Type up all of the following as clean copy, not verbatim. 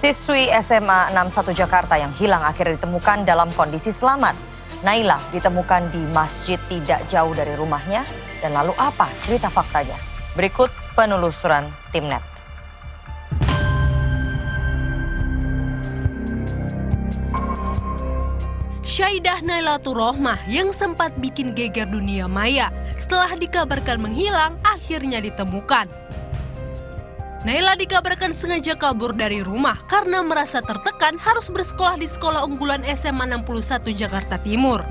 Siswi SMA 61 Jakarta yang hilang akhirnya ditemukan dalam kondisi selamat. Naila ditemukan di masjid tidak jauh dari rumahnya. Dan lalu apa cerita faktanya? Berikut penelusuran Timnet. Syaidah Nailatul Rohmah yang sempat bikin geger dunia maya setelah dikabarkan menghilang akhirnya ditemukan. Naila dikabarkan sengaja kabur dari rumah karena merasa tertekan harus bersekolah di sekolah unggulan SMA 61 Jakarta Timur.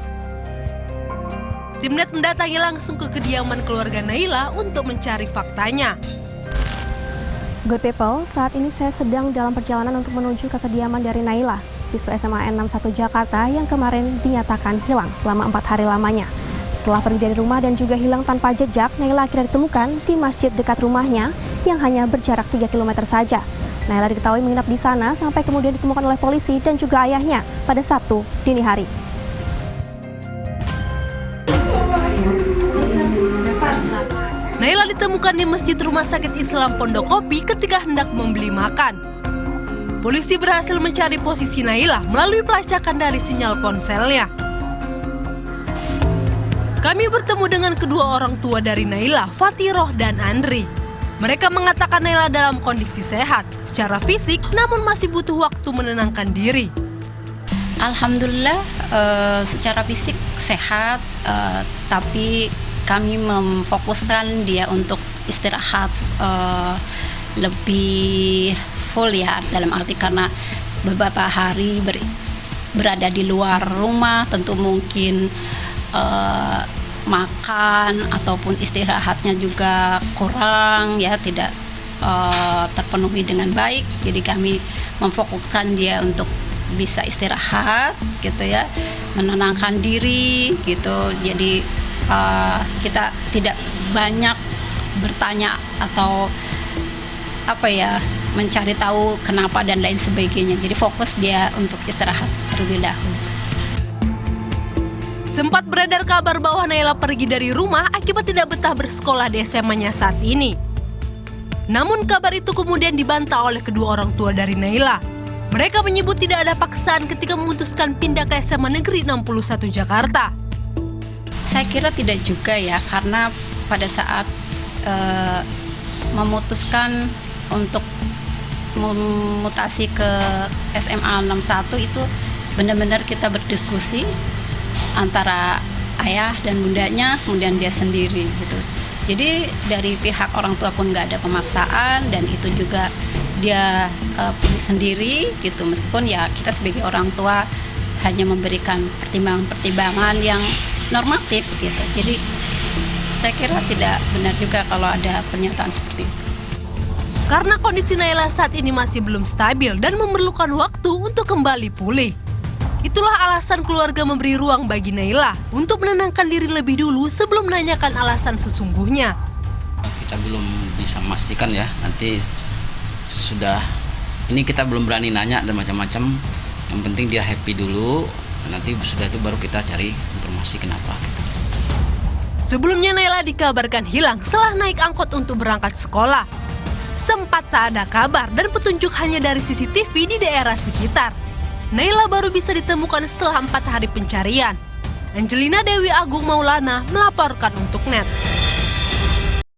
Timnet mendatangi langsung ke kediaman keluarga Naila untuk mencari faktanya. Good people, saat ini saya sedang dalam perjalanan untuk menuju ke kediaman dari Naila, siswa SMA 61 Jakarta yang kemarin dinyatakan hilang selama 4 hari lamanya. Setelah pergi dari rumah dan juga hilang tanpa jejak, Naila akhirnya ditemukan di masjid dekat rumahnya yang hanya berjarak 3 km saja. Naila diketahui menginap di sana sampai kemudian ditemukan oleh polisi dan juga ayahnya pada Sabtu dini hari. Naila ditemukan di Masjid Rumah Sakit Islam Pondok Kopi ketika hendak membeli makan. Polisi berhasil mencari posisi Naila melalui pelacakan dari sinyal ponselnya. Kami bertemu dengan kedua orang tua dari Naila, Fatiroh dan Andri. Mereka mengatakan Naila dalam kondisi sehat secara fisik namun masih butuh waktu menenangkan diri. Alhamdulillah secara fisik sehat, tapi kami memfokuskan dia untuk istirahat lebih full ya, dalam arti karena beberapa hari berada di luar rumah, tentu mungkin makan ataupun istirahatnya juga kurang ya, tidak terpenuhi dengan baik. Jadi kami memfokuskan dia untuk bisa istirahat gitu ya, menenangkan diri gitu. Jadi kita tidak banyak bertanya atau mencari tahu kenapa dan lain sebagainya. Jadi fokus dia untuk istirahat terlebih dahulu. Sempat beredar kabar bahwa Naila pergi dari rumah akibat tidak betah bersekolah di SMA-nya saat ini. Namun kabar itu kemudian dibantah oleh kedua orang tua dari Naila. Mereka menyebut tidak ada paksaan ketika memutuskan pindah ke SMA Negeri 61 Jakarta. Saya kira tidak juga ya, karena pada saat memutuskan untuk memutasi ke SMA 61 itu benar-benar kita berdiskusi antara ayah dan bundanya, kemudian dia sendiri gitu. Jadi dari pihak orang tua pun nggak ada pemaksaan, dan itu juga dia pilih sendiri gitu. Meskipun ya kita sebagai orang tua hanya memberikan pertimbangan-pertimbangan yang normatif gitu. Jadi saya kira tidak benar juga kalau ada pernyataan seperti itu. Karena kondisi Naila saat ini masih belum stabil dan memerlukan waktu untuk kembali pulih. Itulah alasan keluarga memberi ruang bagi Naila untuk menenangkan diri lebih dulu sebelum menanyakan alasan sesungguhnya. Kita belum bisa memastikan ya, nanti sesudah ini kita belum berani nanya dan macam-macam. Yang penting dia happy dulu, nanti sudah itu baru kita cari informasi kenapa gitu. Sebelumnya Naila dikabarkan hilang setelah naik angkot untuk berangkat sekolah. Sempat tak ada kabar dan petunjuk hanya dari CCTV di daerah sekitar. Naila baru bisa ditemukan setelah 4 hari pencarian. Angelina Dewi Agung Maulana melaporkan untuk NET.